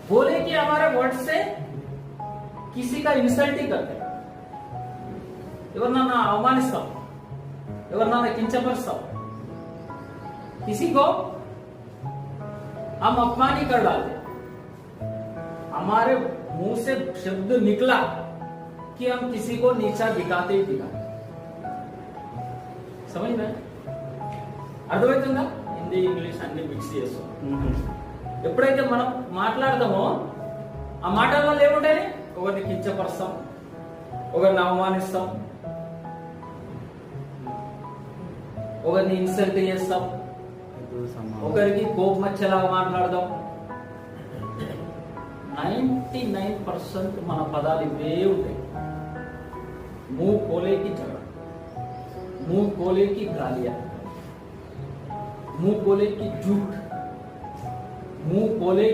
बोले कि हमारे वर्ड से किसी का इंसल्ट ही करते, ఎవరినన్నా అవమానిస్తాం, ఎవరినన్నా కించపరుస్తాం, किसी को हम अपमान ही कर डालते। हमारे मुंह से शब्द निकला कि हम किसी को नीचा दिखाते ही दिखाते। समझ में అర్థమవుతుందా? హిందీ ఇంగ్లీష్ అన్ని మిక్స్ చేస్తాం. ఎప్పుడైతే మనం మాట్లాడతామో ఆ మాటల వల్ల ఏముంటాయి? ఒకరిని కించపరుస్తాం, ఒకరిని అవమానిస్తాం, ఒకరిని ఇన్సల్ట్ చేస్తాం, ఒకరికి కోపం వచ్చేలాగా మాట్లాడదాం. 99% మన పదాలు ఇవే ఉంటాయి. मुंह खोले की झगड़ा, मुंह खोले की गालियां, मुंह खोले की झूठ, मुंह खोले